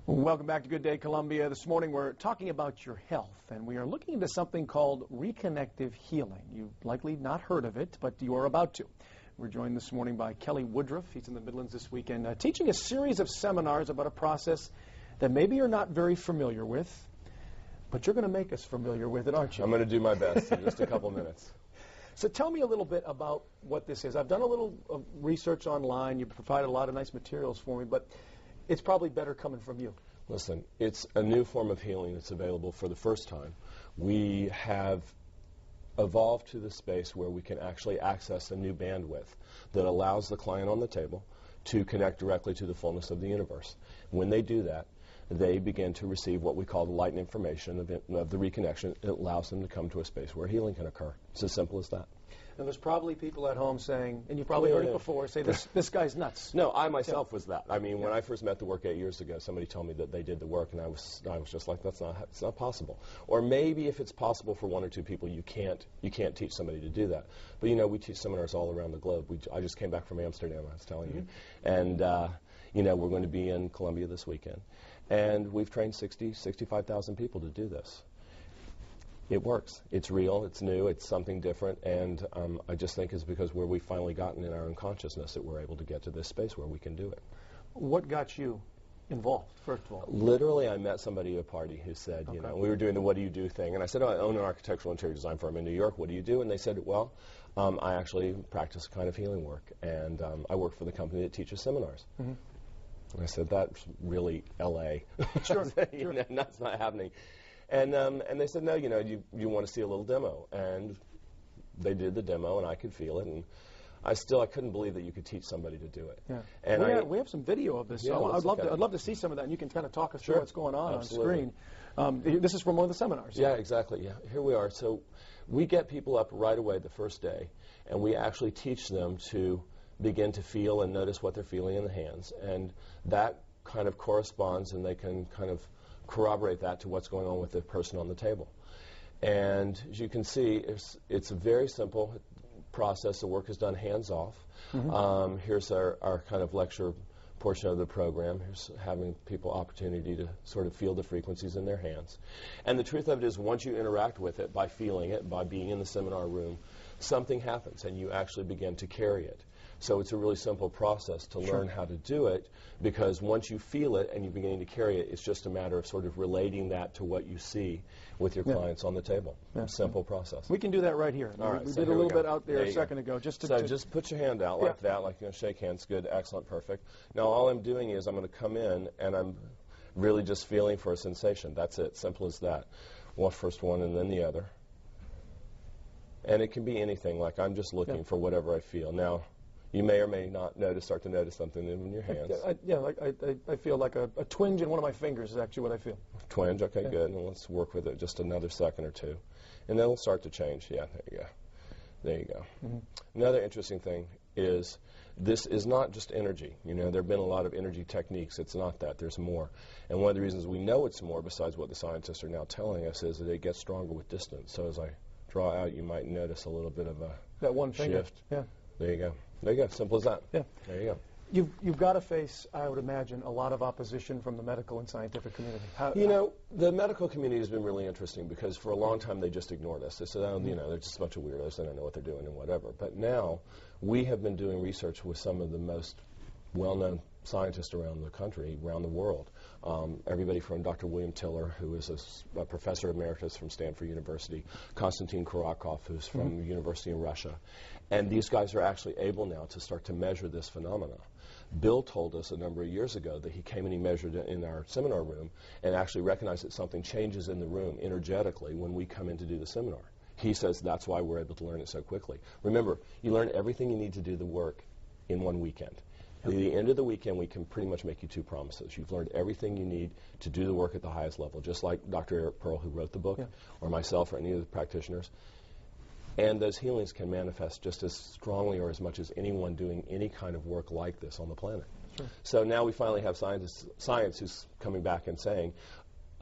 Welcome back to Good Day Columbia. This morning we're talking about your health, and we are looking into something called Reconnective Healing. You've likely not heard of it, but you are about to. We're joined this morning by Kelly Woodruff. He's in the Midlands this weekend teaching a series of seminars about a process that maybe you're not very familiar with, but you're going to make us familiar with it, aren't you? I'm going to do my best in just a couple minutes. So tell me a little bit about what this is. I've done a little research online. You provided a lot of nice materials for me, but it's probably better coming from you. Listen, it's a new form of healing that's available for the first time. We have evolved to the space where we can actually access a new bandwidth that allows the client on the table to connect directly to the fullness of the universe. When they do that, they begin to receive what we call the light and information of the reconnection. It allows them to come to a space where healing can occur. It's as simple as that. And there's probably people at home saying, and you've probably heard it before, say this guy's nuts. No, I myself was that. I mean, when I first met the work 8 years ago, somebody told me that they did the work, and I was just like, it's not possible. Or maybe if it's possible for one or two people, you can't teach somebody to do that. But you know, we teach seminars all around the globe. I just came back from Amsterdam, I was telling you, and you know, we're going to be in Colombia this weekend, and we've trained 65,000 people to do this. It works. It's real. It's new. It's something different. And I just think it's because where we've finally gotten in our own consciousness that we're able to get to this space where we can do it. What got you involved, first of all? Literally, I met somebody at a party who said, you know, we were doing the what do you do thing. And I said, I own an architectural interior design firm in New York. What do you do? And they said, well, I actually practice a kind of healing work. And I work for the company that teaches seminars. Mm-hmm. And I said, that's really L.A. Sure. You know, that's not happening. And they said, no, you know, you want to see a little demo. And they did the demo, and I could feel it. And I couldn't believe that you could teach somebody to do it. Yeah. And we have some video of this. Yeah, so I'd love to see some of that, and you can kind of talk us through what's going on Absolutely. on screen. This is from one of the seminars. Yeah, exactly. Yeah, here we are. So we get people up right away the first day, and we actually teach them to begin to feel and notice what they're feeling in the hands. And that kind of corresponds, and they can kind of corroborate that to what's going on with the person on the table. And as you can see, it's a very simple process. The work is done hands-off. Mm-hmm. Here's our kind of lecture portion of the program. Here's having people opportunity to sort of feel the frequencies in their hands. And the truth of it is, once you interact with it, by feeling it, by being in the seminar room, something happens, and you actually begin to carry it. So it's a really simple process to learn how to do it, because once you feel it and you're beginning to carry it, it's just a matter of sort of relating that to what you see with your clients on the table. Yeah. Simple process. We can do that right here. All right, we so did a little bit out there a second ago. Just put your hand out like that, like you're going to shake hands. Good, excellent, perfect. Now all I'm doing is I'm going to come in and I'm really just feeling for a sensation. That's it, simple as that. Well, first one and then the other. And it can be anything, like I'm just looking for whatever I feel. Now, you may or may not start to notice something in your hands. I feel like a twinge in one of my fingers is actually what I feel. Twinge, okay, good. And let's work with it just another second or two. And then it'll start to change. Yeah, there you go. There you go. Mm-hmm. Another interesting thing is this is not just energy. You know, there have been a lot of energy techniques. It's not that. There's more. And one of the reasons we know it's more, besides what the scientists are now telling us, is that it gets stronger with distance. So as I draw out, you might notice a little bit of a that one shift. Finger. Yeah. There you go. There you go. Simple as that. Yeah. There you go. You've got to face, I would imagine, a lot of opposition from the medical and scientific community. You know, the medical community has been really interesting, because for a long time they just ignored us. They said, oh, you know, they're just a bunch of weirdos. They don't know what they're doing and whatever. But now we have been doing research with some of the most well-known scientists around the country, around the world. Everybody from Dr. William Tiller, who is a professor emeritus from Stanford University, Konstantin Kurakov, who's from the University of Russia. And these guys are actually able now to start to measure this phenomena. Bill told us a number of years ago that he came and he measured it in our seminar room and actually recognized that something changes in the room energetically when we come in to do the seminar. He says that's why we're able to learn it so quickly. Remember, you learn everything you need to do the work in one weekend. At the end of the weekend, we can pretty much make you two promises. You've learned everything you need to do the work at the highest level, just like Dr. Eric Pearl, who wrote the book, or myself, or any of the practitioners. And those healings can manifest just as strongly or as much as anyone doing any kind of work like this on the planet. Sure. So now we finally have science who's coming back and saying,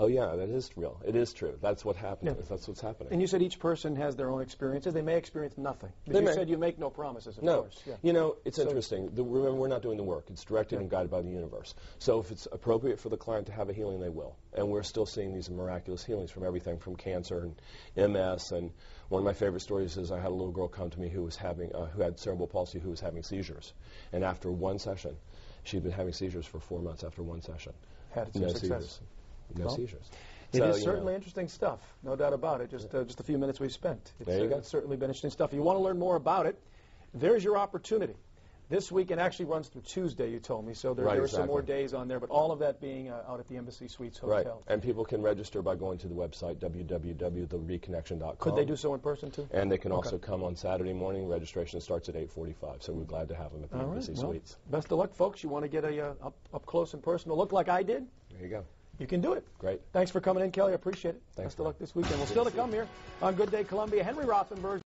Oh yeah, that is real. It is true. That's what happened. Yeah. That's what's happening. And you said each person has their own experiences. They may experience nothing. But you said you make no promises, of course. Yeah. You know, it's interesting. Remember, we're not doing the work. It's directed and guided by the universe. So if it's appropriate for the client to have a healing, they will. And we're still seeing these miraculous healings from everything from cancer and MS. And one of my favorite stories is I had a little girl come to me who was who had cerebral palsy, who was having seizures. And after one session, she'd been having seizures for 4 months after one session. Had no success. Seizures. No seizures. It is certainly interesting stuff, no doubt about it. Just a few minutes we spent. There you go. It's certainly been interesting stuff. If you want to learn more about it, there's your opportunity. This weekend actually runs through Tuesday, you told me, so there are some more days on there, but all of that being out at the Embassy Suites Hotel. Right, and people can register by going to the website, www.thereconnection.com. Could they do so in person, too? And they can also come on Saturday morning. Registration starts at 8:45, so we're glad to have them at the Embassy Suites. Best of luck, folks. You want to get a up-close and personal look like I did? There you go. You can do it. Great. Thanks for coming in, Kelly. I appreciate it. Thanks. Best of luck this weekend. Well, still to come here on Good Day Columbia, Henry Rothenberg.